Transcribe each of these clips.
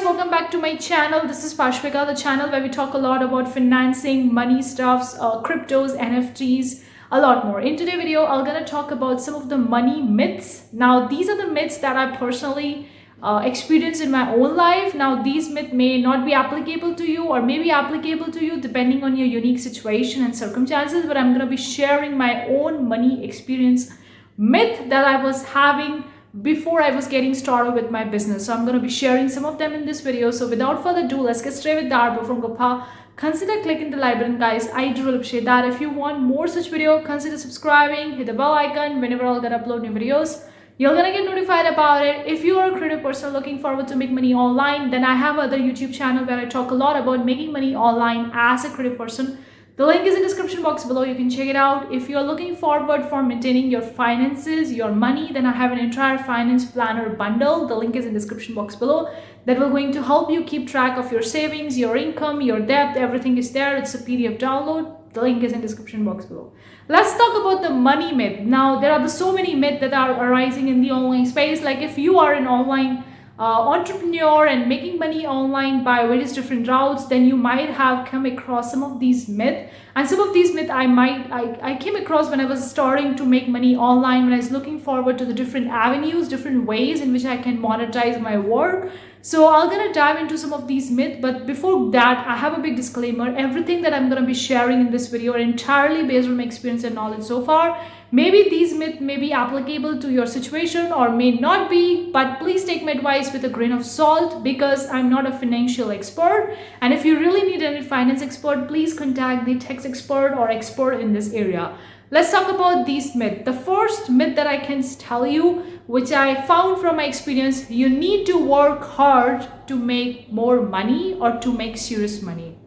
guys, welcome back to my channel. This is Pashvika, the channel where we talk a lot about financing, money stuffs, cryptos, NFTs, a lot more. In today's video, I'm gonna talk about some of the money myths. Now, these are the myths that I personally experienced in my own life. Now, these myths may not be applicable to you or may be applicable to you depending on your unique situation and circumstances, but I'm gonna be sharing my own money experience myth that I was having before I was getting started with my business. So I'm going to be sharing some of them in this video. So without further ado, let's get straight with that. But from Gopal, consider clicking the like button, guys. I do really appreciate that. If you want more such video, consider subscribing, hit the bell icon. Whenever I'll get upload new videos, you're gonna get notified about it. If you are a creative person looking forward to make money online, then I have other YouTube channel where I talk a lot about making money online as a creative person. The link is in the description box below. You can check it out. If you're looking forward for maintaining your finances, your money, then I have an entire finance planner bundle. The link is in the description box below. That will going to help you keep track of your savings, your income, your debt. Everything is there. It's a PDF download. The link is in the description box below. Let's talk about the money myth. Now, there are so many myths that are arising in the online space. Like if you are an online entrepreneur and making money online by various different routes, then you might have come across some of these myths. And some of these myths I came across when I was starting to make money online, when I was looking forward to the different avenues, different ways in which I can monetize my work. So I'm gonna dive into some of these myths, but before that, I have a big disclaimer. Everything that I'm gonna be sharing in this video are entirely based on my experience and knowledge so far. Maybe these myths may be applicable to your situation or may not be, but please take my advice with a grain of salt because I'm not a financial expert. And if you really need any finance expert, please contact the tax expert or expert in this area. Let's talk about these myths. The first myth that I can tell you, which I found from my experience, you need to work hard to make more money or to make serious money.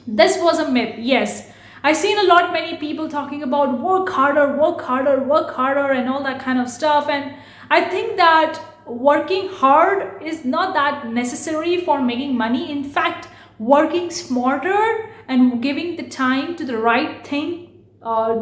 This was a myth, yes. I've seen a lot many people talking about work harder, work harder, work harder and all that kind of stuff. And I think that working hard is not that necessary for making money. In fact, working smarter and giving the time to the right thing,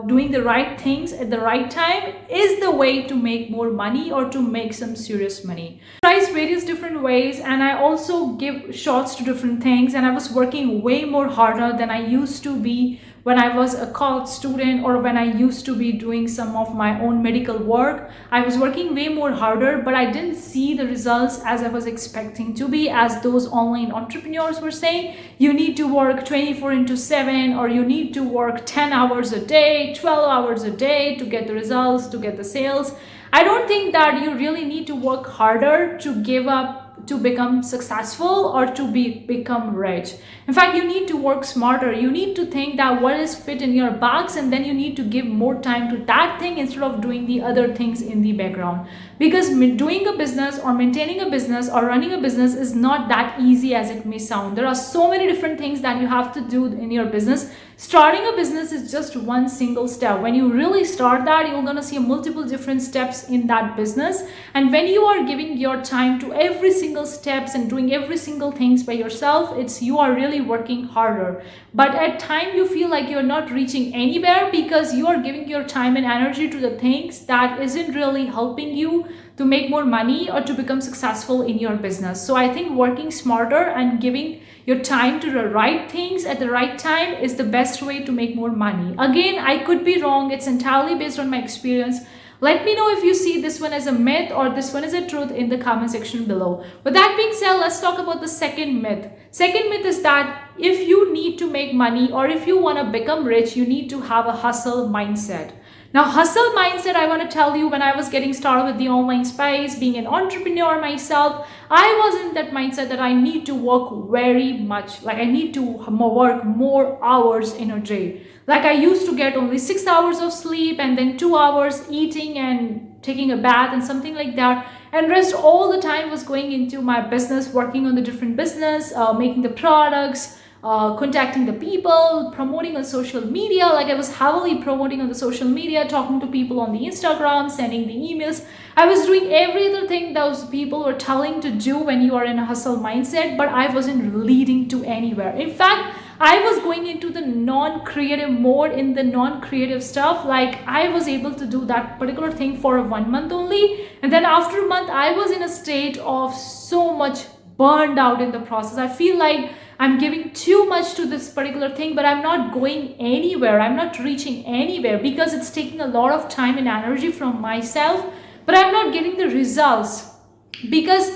doing the right things at the right time is the way to make more money or to make some serious money. I try various different ways and I also give shots to different things, and I was working way more harder than I used to be when I was a college student or when I used to be doing some of my own medical work. I was working way more harder, but I didn't see the results as I was expecting to be, as those online entrepreneurs were saying. You need to work 24/7 or you need to work 10 hours a day, 12 hours a day to get the results, to get the sales. I don't think that you really need to work harder to give up to become successful or to become rich. In fact, you need to work smarter. You need to think that what is fit in your box, and then you need to give more time to that thing instead of doing the other things in the background. Because doing a business or maintaining a business or running a business is not that easy as it may sound. There are so many different things that you have to do in your business. Starting a business is just one single step. When you really start that, you're going to see multiple different steps in that business. And when you are giving your time to every single steps and doing every single things by yourself, you are really working harder. But at time you feel like you're not reaching anywhere because you are giving your time and energy to the things that isn't really helping you to make more money or to become successful in your business. So I think working smarter and giving your time to the right things at the right time is the best way to make more money. Again, I could be wrong. It's entirely based on my experience. Let me know if you see this one as a myth or this one as a truth in the comment section below. With that being said, let's talk about the second myth. Second myth is that if you need to make money or if you want to become rich, you need to have a hustle mindset. Now, hustle mindset, I want to tell you, when I was getting started with the online space, being an entrepreneur myself, I was in that mindset that I need to work very much. Like I need to work more hours in a day. Like I used to get only 6 hours of sleep and then 2 hours eating and taking a bath and something like that. And rest all the time was going into my business, working on the different business, making the products, contacting the people, promoting on social media. Like I was heavily promoting on the social media, talking to people on the Instagram, sending the emails. I was doing every other thing those people were telling to do when you are in a hustle mindset, but I wasn't leading to anywhere. In fact, I was going into the non-creative mode, in the non-creative stuff. Like I was able to do that particular thing for 1 month only. And then after a month, I was in a state of so much burned out in the process. I feel like I'm giving too much to this particular thing, but I'm not going anywhere. I'm not reaching anywhere because it's taking a lot of time and energy from myself, but I'm not getting the results because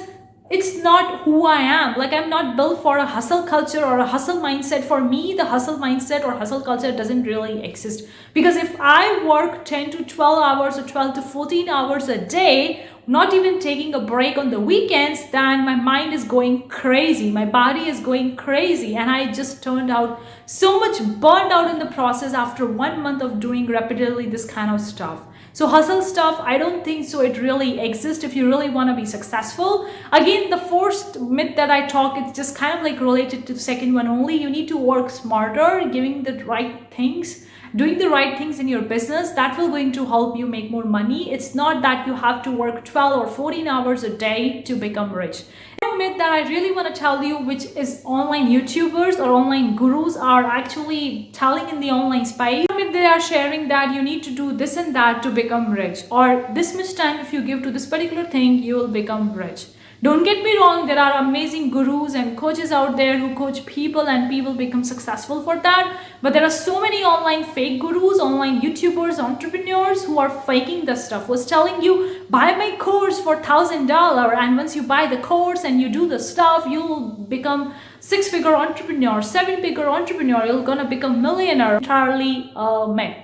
it's not who I am. Like, I'm not built for a hustle culture or a hustle mindset. For me, the hustle mindset or hustle culture doesn't really exist, because if I work 10 to 12 hours or 12 to 14 hours a day, not even taking a break on the weekends, then my mind is going crazy, my body is going crazy, and I just turned out so much burned out in the process after 1 month of doing repeatedly this kind of stuff. So hustle stuff, I don't think so it really exists if you really want to be successful. Again, the first myth that I talk, it's just kind of like related to the second one only. You need to work smarter, giving the right things, doing the right things in your business. That will going to help you make more money. It's not that you have to work 12 or 14 hours a day to become rich. One myth that I really want to tell you, which is online YouTubers or online gurus are actually telling in the online space. They are sharing that you need to do this and that to become rich, or this much time if you give to this particular thing, you will become rich. Don't get me wrong, there are amazing gurus and coaches out there who coach people and people become successful for that. But there are so many online fake gurus, online YouTubers, entrepreneurs who are faking the stuff, who's telling you, buy my course for $1,000, and once you buy the course and you do the stuff, you'll become six-figure entrepreneur, seven-figure entrepreneur, you're gonna become millionaire. Entirely myth.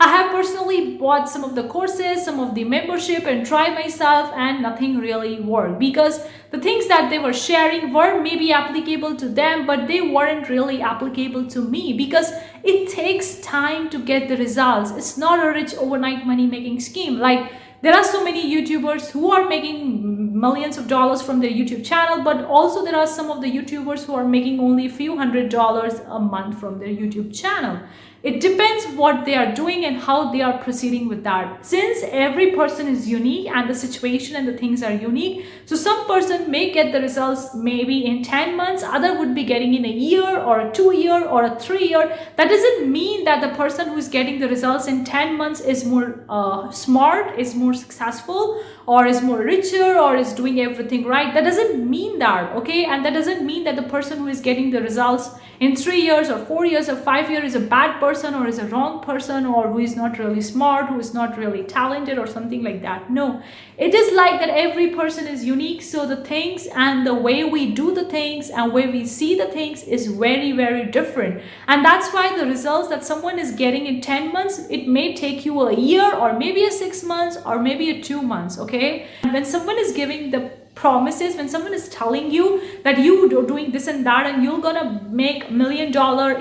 I have personally bought some of the courses, some of the membership, and tried myself, and nothing really worked, because the things that they were sharing were maybe applicable to them, but they weren't really applicable to me, because it takes time to get the results. It's not a rich overnight money making scheme. Like, there are so many YouTubers who are making millions of dollars from their YouTube channel, but also there are some of the YouTubers who are making only a few $100s a month from their YouTube channel. It depends what they are doing and how they are proceeding with that. Since every person is unique and the situation and the things are unique, so some person may get the results maybe in 10 months, other would be getting in a year or a 2 year or a 3 year. That doesn't mean that the person who is getting the results in 10 months is more smart, is more successful, or is more richer, or is doing everything right. That doesn't mean that, okay? And that doesn't mean that the person who is getting the results in 3 years or 4 years or 5 years is a bad person or is a wrong person, or who is not really smart, who is not really talented or something like that. No, it is like that every person is unique. So the things and the way we do the things and way we see the things is very, very different. And that's why the results that someone is getting in 10 months, it may take you a year or maybe a 6 months or maybe a 2 months, okay? And when someone is giving the promises, when someone is telling you that you are doing this and that and you're gonna make $1 million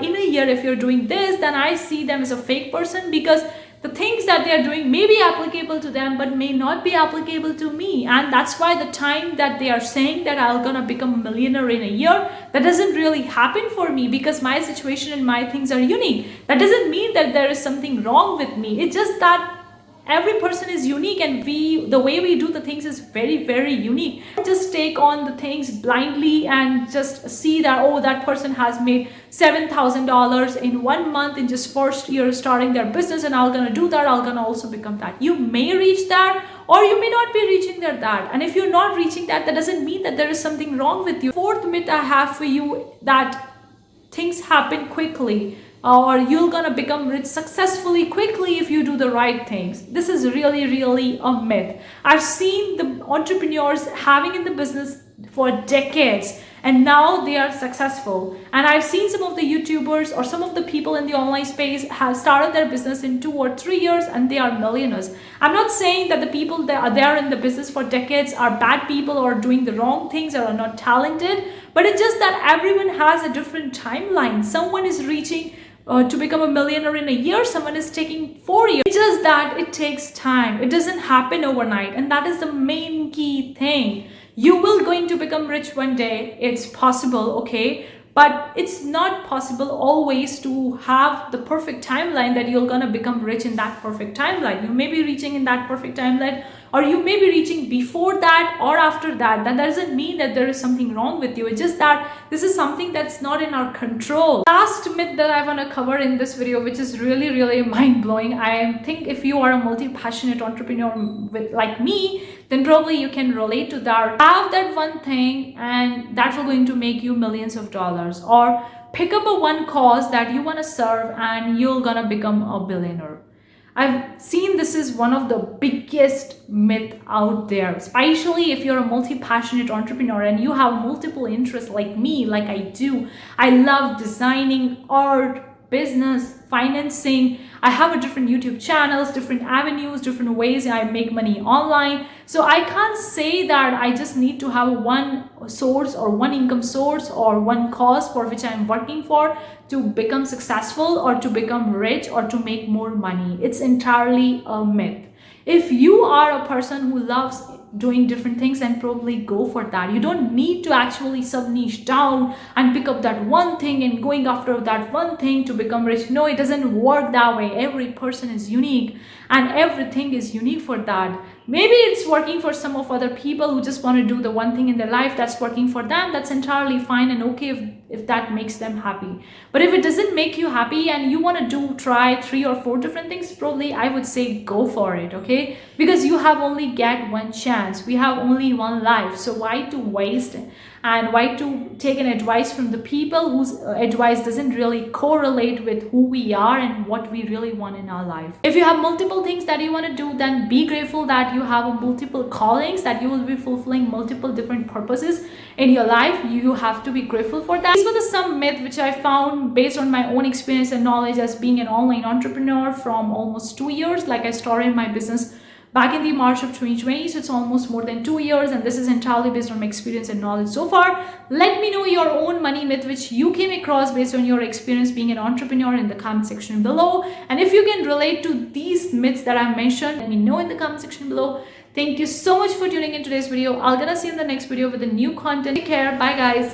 in a year if you're doing this, then I see them as a fake person, because the things that they are doing may be applicable to them but may not be applicable to me. And that's why the time that they are saying that I'm gonna become a millionaire in a year, that doesn't really happen for me, because my situation and my things are unique. That doesn't mean that there is something wrong with me. It's just that every person is unique, and the way we do the things is very, very unique. Just take on the things blindly and just see that, oh, that person has made $7,000 in 1 month in just first year starting their business, and I'm gonna do that, I'm gonna also become that. You may reach that, or you may not be reaching that. And if you're not reaching that, that doesn't mean that there is something wrong with you. Fourth myth I have for you, that things happen quickly, or you're gonna become rich successfully quickly if you do the right things. This is really, really a myth. I've seen the entrepreneurs having in the business for decades, and now they are successful. And I've seen some of the YouTubers or some of the people in the online space have started their business in 2 or 3 years and they are millionaires. I'm not saying that the people that are there in the business for decades are bad people or doing the wrong things or are not talented, but it's just that everyone has a different timeline. Someone is reaching to become a millionaire in a year, someone is taking 4 years. It's just that it takes time. It doesn't happen overnight, and that is the main key thing. You will going to become rich one day. It's possible, okay? But it's not possible always to have the perfect timeline that you're gonna become rich in that perfect timeline. You may be reaching in that perfect timeline or you may be reaching before that or after that. That doesn't mean that there is something wrong with you. It's just that this is something that's not in our control. Last myth that I want to cover in this video, which is really mind-blowing. I think if you are a multi-passionate entrepreneur like me, then probably you can relate to that. Have that one thing and that will going to make you millions of dollars, or pick up a one cause that you want to serve and you're gonna become a billionaire. I've seen this is one of the biggest myth out there, especially if you're a multi-passionate entrepreneur and you have multiple interests like me, like I do. I love designing, art, business, financing. I have a different YouTube channels, different avenues, different ways I make money online. So I can't say that I just need to have one source or one income source or one cause for which I'm working for to become successful or to become rich or to make more money. It's entirely a myth. If you are a person who loves doing different things, then probably go for that. You don't need to actually sub-niche down and pick up that one thing and going after that one thing to become rich. No, it doesn't work that way. Every person is unique and everything is unique for that. Maybe it's working for some of other people who just want to do the one thing in their life that's working for them. That's entirely fine and okay if that makes them happy. But if it doesn't make you happy and you want to try 3 or 4 different things, probably I would say go for it, okay? Because you have only get one chance. We have only one life. So why to waste it? And why to take an advice from the people whose advice doesn't really correlate with who we are and what we really want in our life. If you have multiple things that you want to do, then be grateful that you have multiple callings, that you will be fulfilling multiple different purposes in your life. You have to be grateful for that. These were some myths which I found based on my own experience and knowledge as being an online entrepreneur from almost 2 years. Like I started my business back in the March of 2020, so it's almost more than 2 years, and this is entirely based on my experience and knowledge so far. Let me know your own money myth which you came across based on your experience being an entrepreneur in the comment section below. And if you can relate to these myths that I mentioned, let me know in the comment section below. Thank you so much for tuning in today's video. I'm gonna see you in the next video with a new content. Take care. Bye guys.